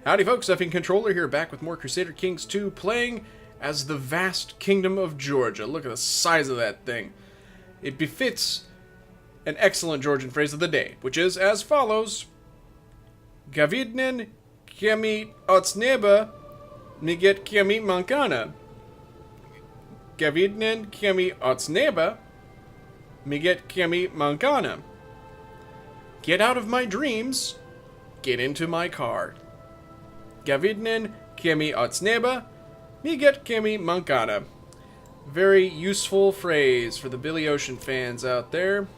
Howdy folks, Effing Controller here, back with more Crusader Kings 2, playing as the vast kingdom of Georgia. Look at the size of that thing. It befits an excellent Georgian phrase of the day, which is as follows. Gavidnen kiami otsneba miget kiami mankana. Gavidnen kiami otsneba miget kiami mankana. Get out of my dreams, get into my car. Gavidnen kiemi otsneba, miget kiemi mankana. Very useful phrase for the Billy Ocean fans out there.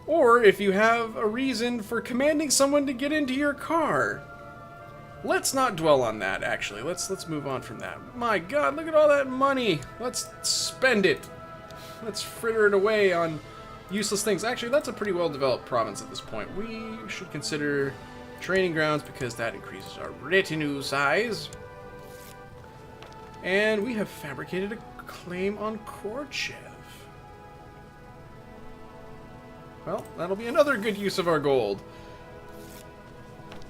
Or if you have a reason for commanding someone to get into your car. Let's not dwell on that, actually. Let's move on from that. My God, look at all that money. Let's spend it. Let's fritter it away on useless things. Actually, that's a pretty well-developed province at this point. We should consider training grounds because that increases our retinue size. And we have fabricated a claim on Korchev. Well, that'll be another good use of our gold.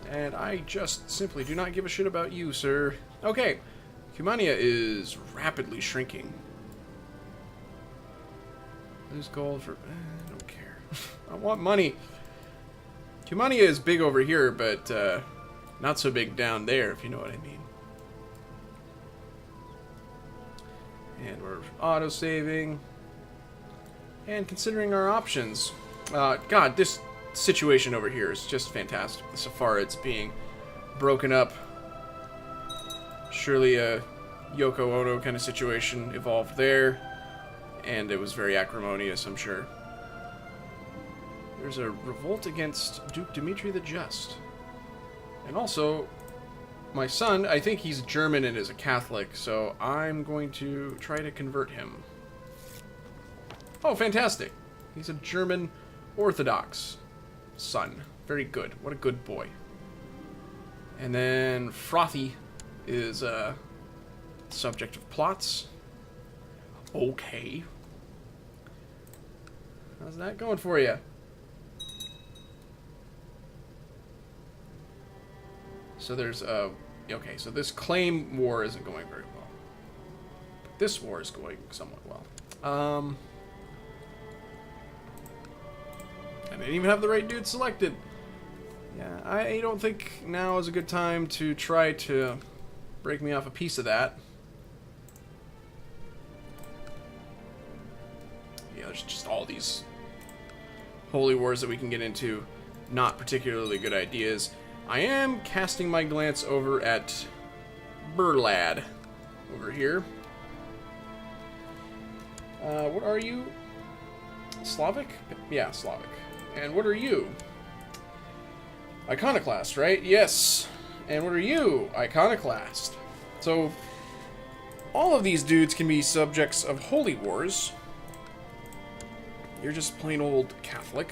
And I just simply do not give a shit about you, sir. Okay, Cumania is rapidly shrinking. Lose gold for... I don't care. I want money. Cumania is big over here, but not so big down there, if you know what I mean. And we're auto-saving. And considering our options. God, this situation over here is just fantastic. So far it's being broken up. Surely a Yoko Ono kind of situation evolved there. And it was very acrimonious, I'm sure. There's a revolt against Duke Dmitri the Just. And also, my son, I think he's German and is a Catholic, so I'm going to try to convert him. Oh, fantastic. He's a German Orthodox son. Very good. What a good boy. And then Frothy is a subject of plots. Okay. How's that going for you? So there's okay, so this claim war isn't going very well. But this war is going somewhat well. I didn't even have the right dude selected. Yeah, I don't think now is a good time to try to break me off a piece of that. Yeah, there's just all these holy wars that we can get into. Not particularly good ideas. I am casting my glance over at Burlad over here. What are you? Slavic? Yeah, Slavic. And what are you? Iconoclast, right? Yes. And what are you? Iconoclast. So, all of these dudes can be subjects of holy wars. You're just plain old Catholic.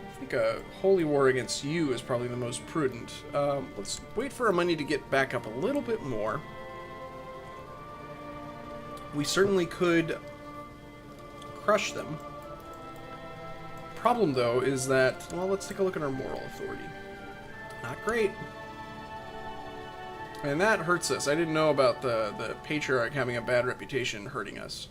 I think a holy war against you is probably the most prudent. Let's wait for our money to get back up a little bit more. We certainly could crush them. Problem, though, is that... Well, let's take a look at our moral authority. Not great. And that hurts us. I didn't know about the patriarch having a bad reputation hurting us.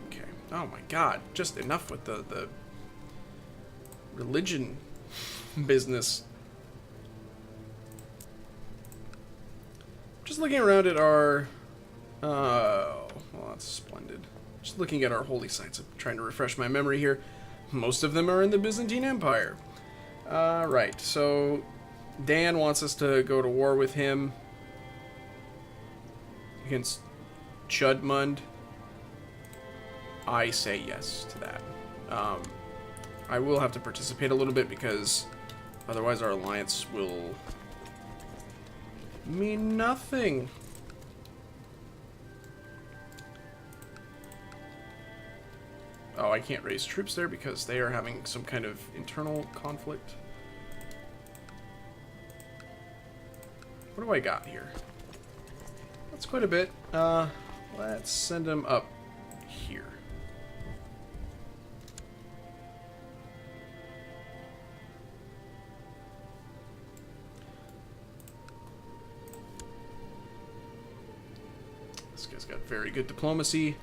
Okay. Oh my God. Just enough with the religion business. Just looking around at our... well, that's splendid. Just looking at our holy sites. I'm trying to refresh my memory here. Most of them are in the Byzantine Empire. Right, so Dan wants us to go to war with him against Chudmund. I say yes to that. I will have to participate a little bit because otherwise our alliance will mean nothing. Oh, I can't raise troops there because they are having some kind of internal conflict. What do I got here? That's quite a bit. Let's send him up here. This guy's got very good diplomacy.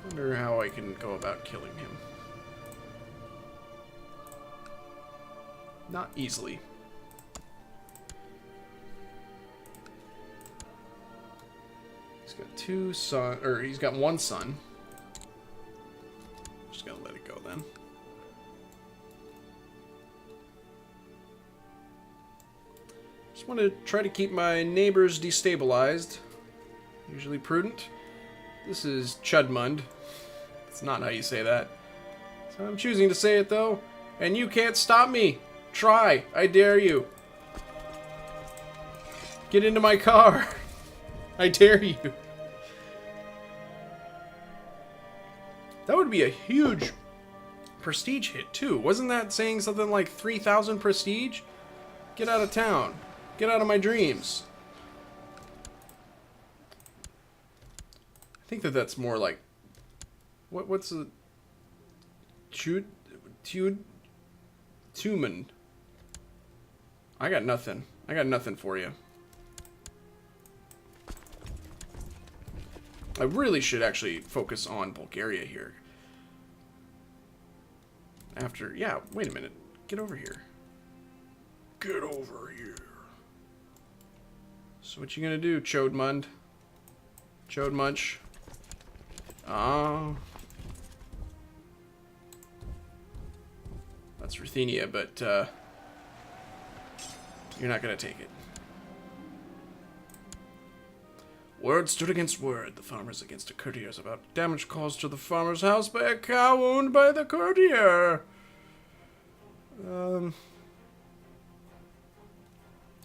Wonder how I can go about killing him. Not easily. He's got two sons, or he's got one son. Just gonna let it go then. Just want to try to keep my neighbors destabilized. Usually prudent. This is Chudmund. It's not how you say that. So I'm choosing to say it though. And you can't stop me. Try. I dare you. Get into my car. I dare you. That would be a huge prestige hit too. Wasn't that saying something like 3,000 prestige? Get out of town. Get out of my dreams. I think that that's more like... What's the... Tumen. I got nothing. I got nothing for you. I really should actually focus on Bulgaria here. After... Yeah, wait a minute. Get over here. Get over here. So what you gonna do, Chodmund? Chodmunch? That's Ruthenia, but you're not gonna take it. Word stood against word. The farmers against the courtiers about damage caused to the farmer's house by a cow owned by the courtier. This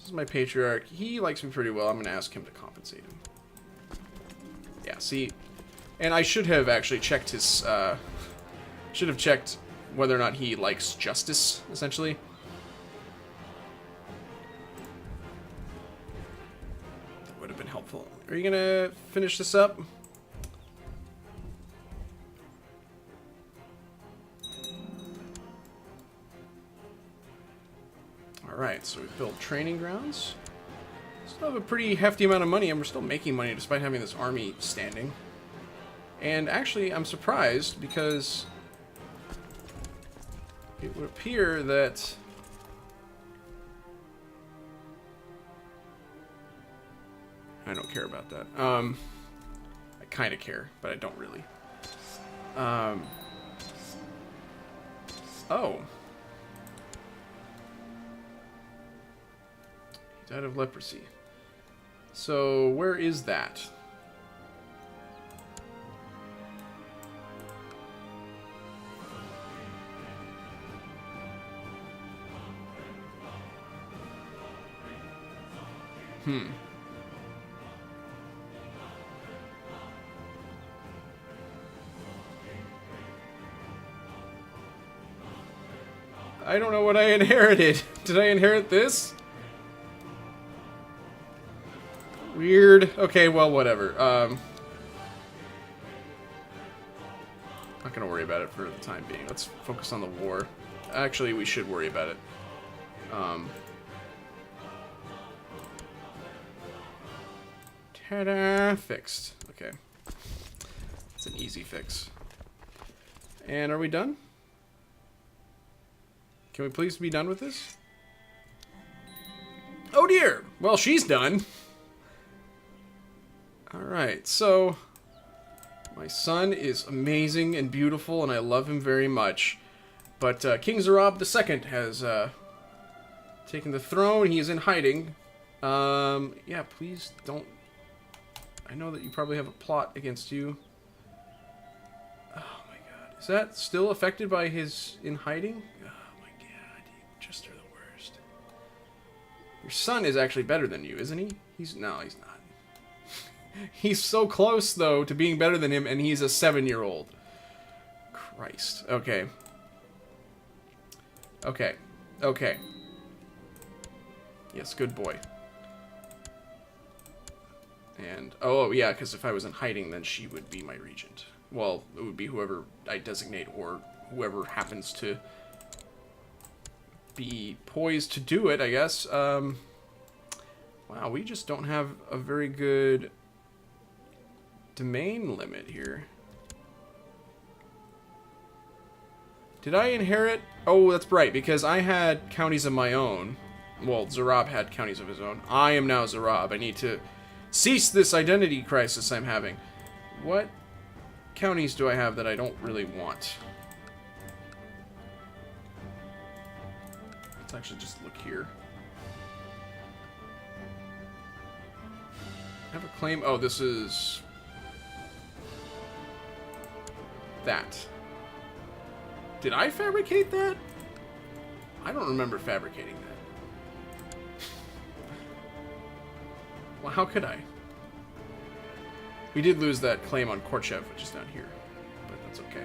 is my patriarch. He likes me pretty well. I'm gonna ask him to compensate him. Yeah, see, and I should have actually checked his. Should have checked whether or not he likes justice, essentially. That would have been helpful. Are you gonna finish this up? Alright, so we've built training grounds. Still have a pretty hefty amount of money, and we're still making money despite having this army standing. And actually, I'm surprised because it would appear that I don't care about that. I kind of care, but I don't really. Oh. He died of leprosy. So, where is that? I don't know what I inherited. Did I inherit this? Weird. Okay, well, whatever. Not gonna worry about it for the time being. Let's focus on the war. Actually, we should worry about it. Ta-da! Fixed. Okay. It's an easy fix. And are we done? Can we please be done with this? Oh dear! Well, she's done. Alright, so my son is amazing and beautiful, and I love him very much. But King Zarab II has taken the throne. He is in hiding. Yeah, please don't... I know that you probably have a plot against you. Oh my god. Is that still affected by his in hiding? Oh my god, you just are the worst. Your son is actually better than you, isn't he? No, he's not. He's so close, though, to being better than him, and he's a 7-year-old. Christ. Okay. Okay. Okay. Yes, good boy. And, oh, yeah, because if I was in hiding, then she would be my regent. Well, it would be whoever I designate, or whoever happens to be poised to do it, I guess. Wow, we just don't have a very good domain limit here. Did I inherit? Oh, that's right, because I had counties of my own. Well, Zarab had counties of his own. I am now Zarab. I need to cease this identity crisis I'm having. What counties do I have that I don't really want? Let's actually just look here. I have a claim. Oh, this is that. Did I fabricate that? I don't remember fabricating that. Well, how could I? We did lose that claim on Korchev, which is down here, but that's okay.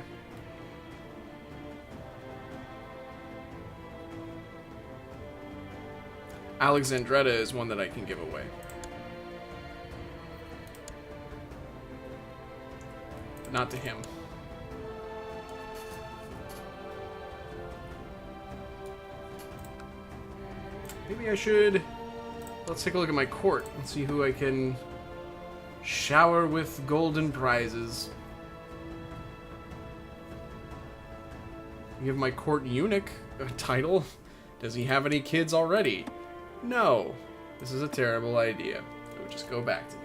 Alexandretta is one that I can give away. But not to him. Maybe I should... Let's take a look at my court and see who I can shower with golden prizes. Give my court eunuch a title. Does he have any kids already? No. This is a terrible idea. It would just go back to me.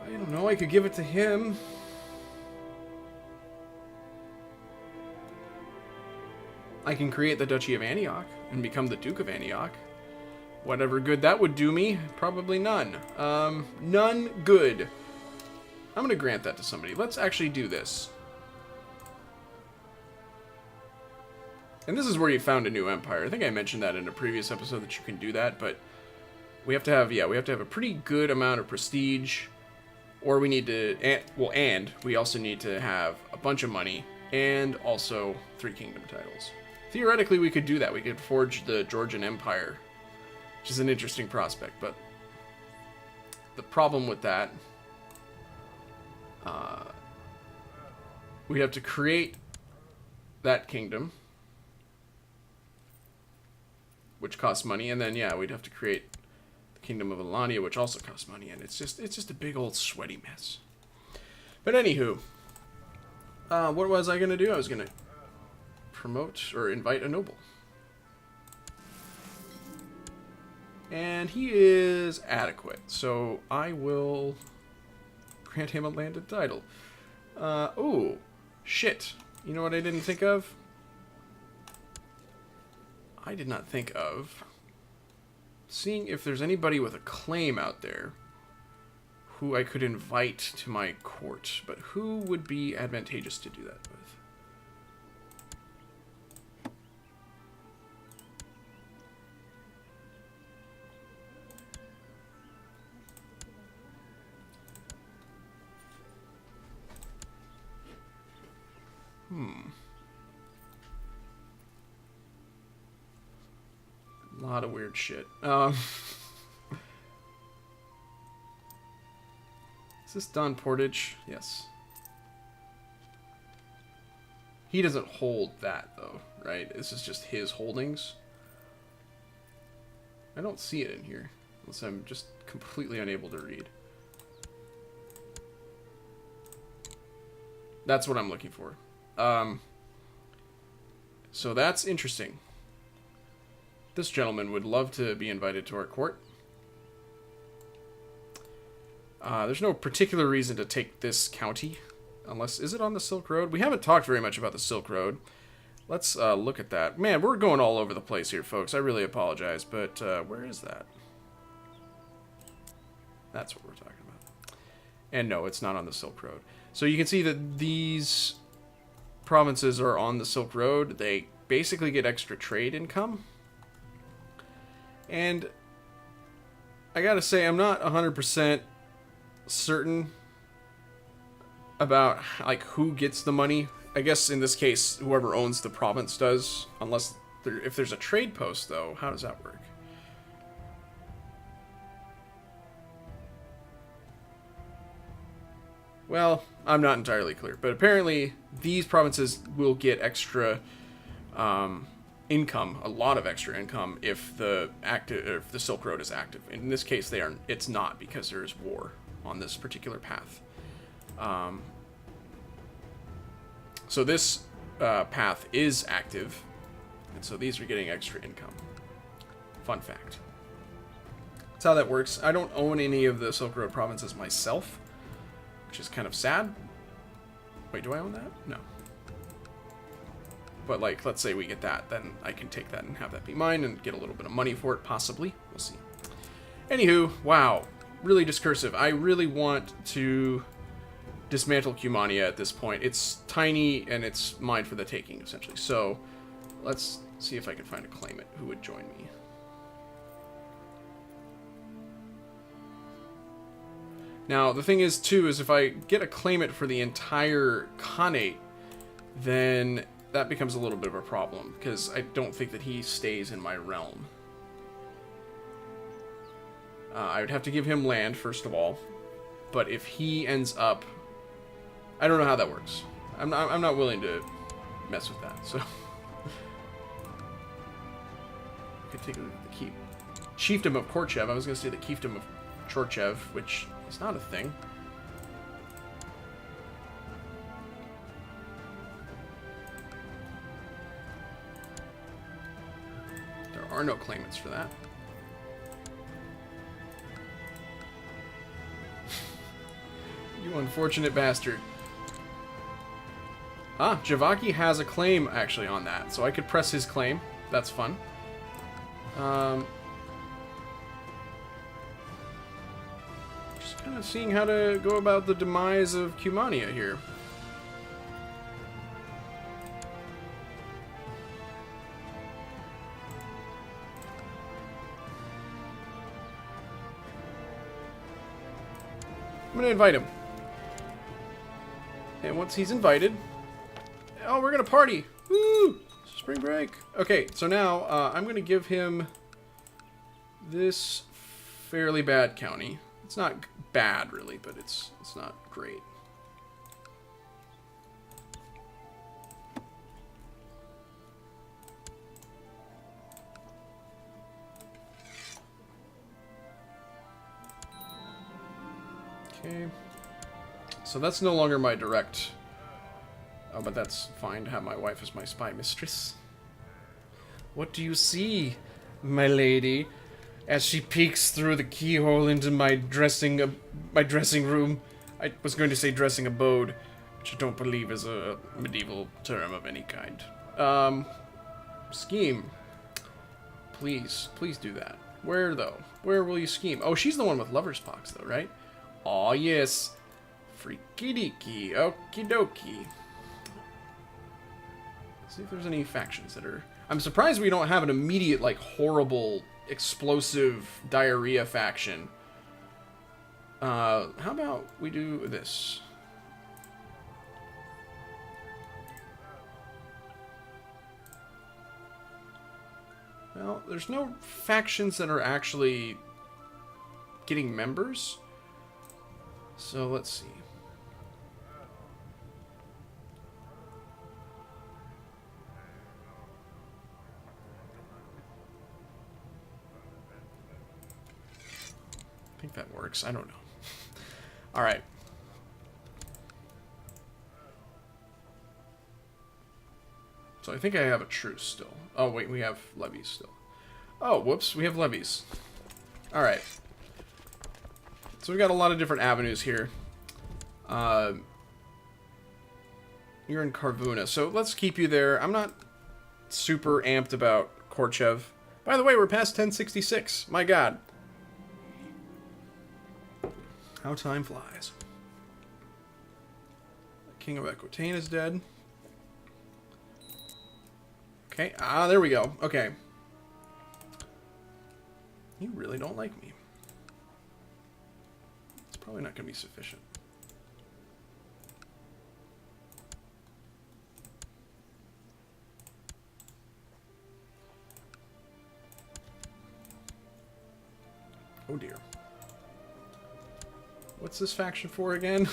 I don't know. I could give it to him. I can create the Duchy of Antioch and become the Duke of Antioch. Whatever good that would do me, probably none. None good. I'm going to grant that to somebody. Let's actually do this. And this is where you found a new empire. I think I mentioned that in a previous episode that you can do that, but we have to have, yeah, we have to have a pretty good amount of prestige, or we need to, and we also need to have a bunch of money and also 3 kingdom titles. Theoretically, we could do that. We could forge the Georgian Empire, which is an interesting prospect, but the problem with that, we'd have to create that kingdom, which costs money, and then, yeah, we'd have to create the Kingdom of Alania, which also costs money, and it's just a big old sweaty mess. But anywho, what was I going to do? I was going to promote or invite a noble. And he is adequate, so I will grant him a landed title. Oh, shit. You know what I didn't think of? I did not think of seeing if there's anybody with a claim out there who I could invite to my court, but who would be advantageous to do that with? A lot of weird shit. Is this Don Portage? Yes. He doesn't hold that, though, right? This is just his holdings. I don't see it in here, unless I'm just completely unable to read. That's what I'm looking for. So that's interesting. This gentleman would love to be invited to our court. There's no particular reason to take this county, unless... Is it on the Silk Road? We haven't talked very much about the Silk Road. Let's look at that. Man, we're going all over the place here, folks. I really apologize, but where is that? That's what we're talking about. And no, it's not on the Silk Road. So you can see that these provinces are on the Silk Road. They basically get extra trade income. And I gotta say, I'm not 100% certain about, like, who gets the money. I guess in this case, whoever owns the province does, unless if there's a trade post, though, how does that work? Well, I'm not entirely clear, but apparently these provinces will get extra income, a lot of extra income, if the Silk Road is active. In this case, it's not, because there is war on this particular path. So this path is active, and so these are getting extra income. Fun fact. That's how that works. I don't own any of the Silk Road provinces myself, which is kind of sad. Wait, do I own that? No. But, like, let's say we get that, then I can take that and have that be mine and get a little bit of money for it, possibly. We'll see. Anywho, wow. Really discursive. I really want to dismantle Cumania at this point. It's tiny, and it's mine for the taking, essentially. So, let's see if I can find a claimant who would join me. Now, the thing is, too, is if I get a claimant for the entire Khanate, then that becomes a little bit of a problem, because I don't think that he stays in my realm. I would have to give him land, first of all, but if he ends up... I don't know how that works. I'm not willing to mess with that, so... I could take a look at the keep. Chiefdom of Korchev. I was going to say the Chiefdom of Chorchev, which is not a thing. There are no claimants for that. You unfortunate bastard. Ah, Javaki has a claim, actually, on that, so I could press his claim. That's fun. Just kind of seeing how to go about the demise of Cumania here. I'm going to invite him. And once he's invited... Oh, we're going to party! Woo! Spring break! Okay, so now I'm going to give him this fairly bad county. It's not bad, really, but it's not great. Okay. So that's no longer my direct... Oh, but that's fine to have my wife as my spy mistress. What do you see, my lady, as she peeks through the keyhole into my dressing room? I was going to say dressing abode, which I don't believe is a medieval term of any kind. Scheme. Please do that. Where, though? Where will you scheme? Oh, she's the one with lover's pox, though, right? Aw, yes. Freaky deaky. Okie dokie. See if there's any factions that are... I'm surprised we don't have an immediate, like, horrible, explosive diarrhea faction. How about we do this? Well, there's no factions that are actually getting members. So let's see. I think that works. I don't know. All right. So I think I have a truce still. Oh, wait, we have levies still. Oh, whoops, we have levies. All right. So we've got a lot of different avenues here. You're in Karvuna, so let's keep you there. I'm not super amped about Korchev. By the way, we're past 1066. My God. How time flies. King of Aquitaine is dead. Okay, there we go. Okay. You really don't like me. It's probably not going to be sufficient. Oh dear. What's this faction for again?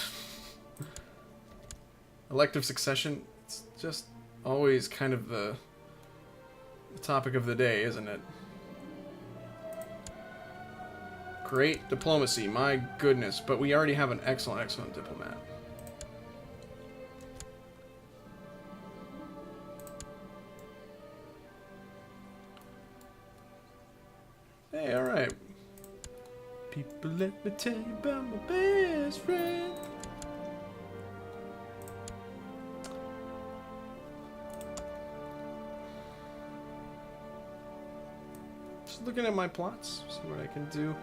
Elective succession. It's just always kind of the topic of the day, isn't it? Great diplomacy, my goodness. But we already have an excellent, excellent diplomat. Hey, alright. People, let me tell you about my best friend. Just looking at my plots, see what I can do.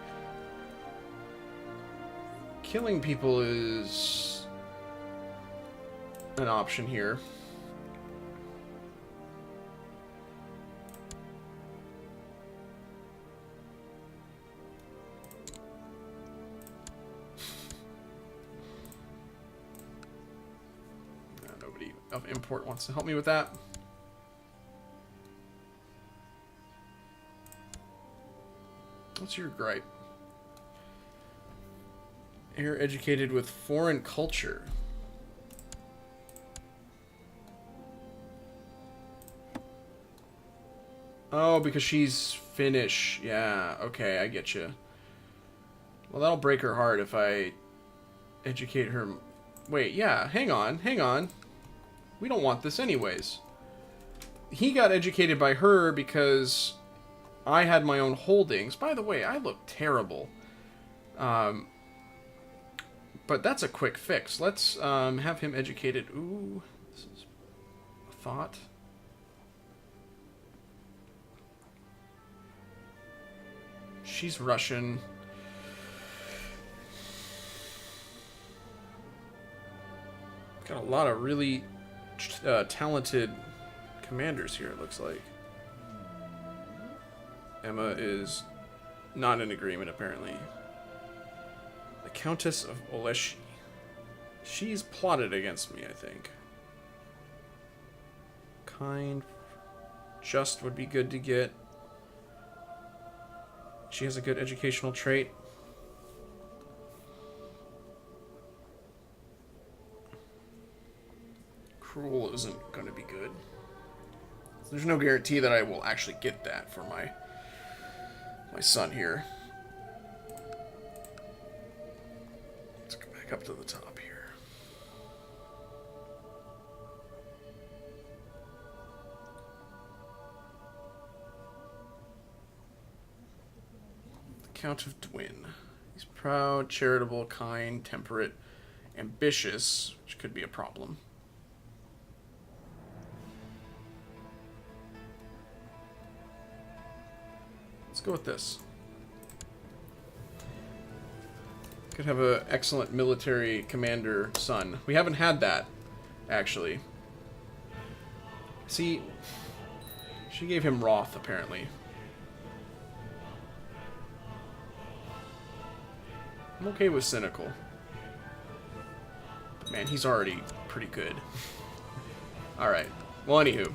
Killing people is an option here. Nobody of import wants to help me with that. What's your gripe? You're educated with foreign culture. Oh, because she's Finnish. Yeah, okay, I get you. Well, that'll break her heart if I educate her. Wait, yeah, hang on, hang on. We don't want this anyways. He got educated by her because I had my own holdings. By the way, I look terrible. But that's a quick fix. Let's have him educated. Ooh, this is a thought. She's Russian. Got a lot of really talented commanders here, it looks like. Emma is not in agreement, apparently. The Countess of Oleshi. She's plotted against me, I think. Kind. Just would be good to get. She has a good educational trait. Cruel isn't going to be good. There's no guarantee that I will actually get that for my son here. Let's go back up to the top here. The Count of Dwin. He's proud, charitable, kind, temperate, ambitious, which could be a problem. Let's go with this. Could have an excellent military commander son. We haven't had that, actually. See, she gave him Roth, apparently. I'm okay with cynical. But man, he's already pretty good. Alright. Well, anywho.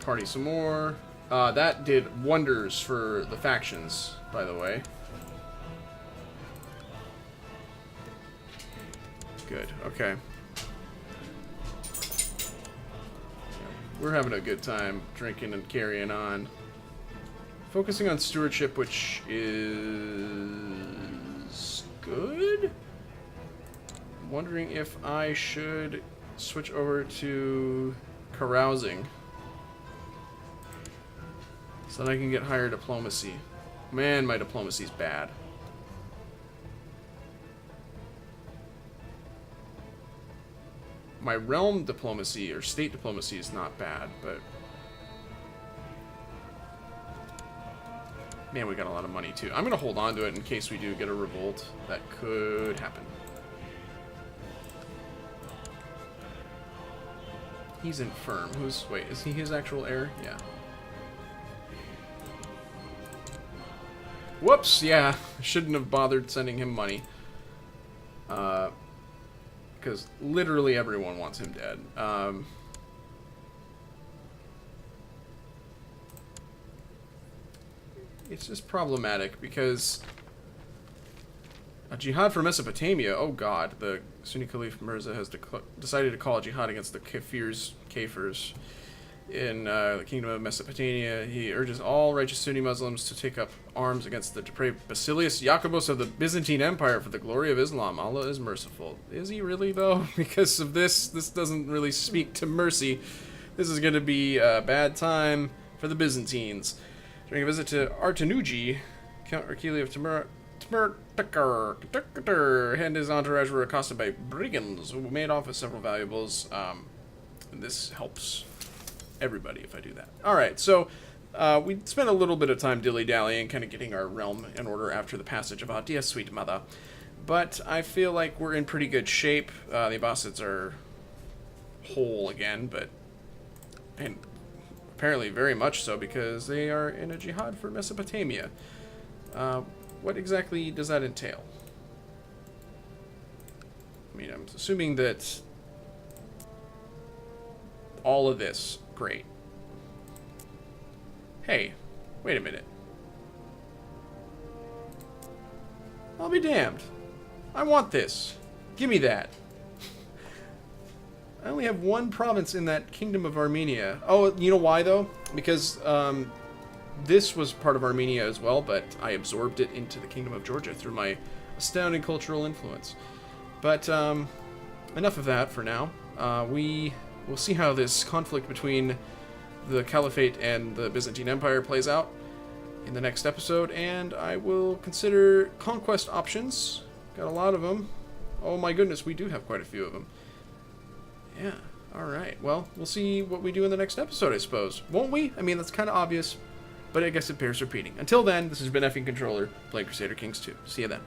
Party some more. That did wonders for the factions, by the way. Good, okay. We're having a good time drinking and carrying on. Focusing on stewardship, which is good. I'm wondering if I should switch over to carousing. So that I can get higher diplomacy. Man, my diplomacy's bad. My realm diplomacy, or state diplomacy, is not bad, but... Man, we got a lot of money, too. I'm going to hold on to it in case we do get a revolt. That could happen. He's infirm. Wait, is he his actual heir? Yeah. Whoops, yeah. I shouldn't have bothered sending him money. Because literally everyone wants him dead. it's just problematic because a jihad for Mesopotamia, oh god, the Sunni Caliph Mirza has decided to call a jihad against the Kafirs in the Kingdom of Mesopotamia. He urges all righteous Sunni Muslims to take up arms against the depraved Basilius Jacobus of the Byzantine Empire for the glory of Islam. Allah is merciful. Is he really, though? Because of this doesn't really speak to mercy. This is going to be a bad time for the Byzantines. During a visit to Artanuji, Count Erkili of Timur and his entourage were accosted by brigands who made off with several valuables. This helps everybody if I do that. Alright, so we spent a little bit of time dilly-dallying, kind of getting our realm in order after the passage of Dear Sweet Mother. But I feel like we're in pretty good shape. The Abbasids are whole again, and apparently very much so because they are in a jihad for Mesopotamia. What exactly does that entail? I mean, I'm assuming that all of this, great. Hey, wait a minute. I'll be damned. I want this. Give me that. I only have one province in that Kingdom of Armenia. Oh, you know why, though? Because this was part of Armenia as well, but I absorbed it into the Kingdom of Georgia through my astounding cultural influence. But enough of that for now. We will see how this conflict between the Caliphate and the Byzantine Empire plays out in the next episode, and I will consider conquest options. Got a lot of them. Oh my goodness, we do have quite a few of them. Yeah, alright. Well, we'll see what we do in the next episode, I suppose. Won't we? I mean, that's kind of obvious, but I guess it bears repeating. Until then, this has been Effing Controller, playing Crusader Kings 2. See you then.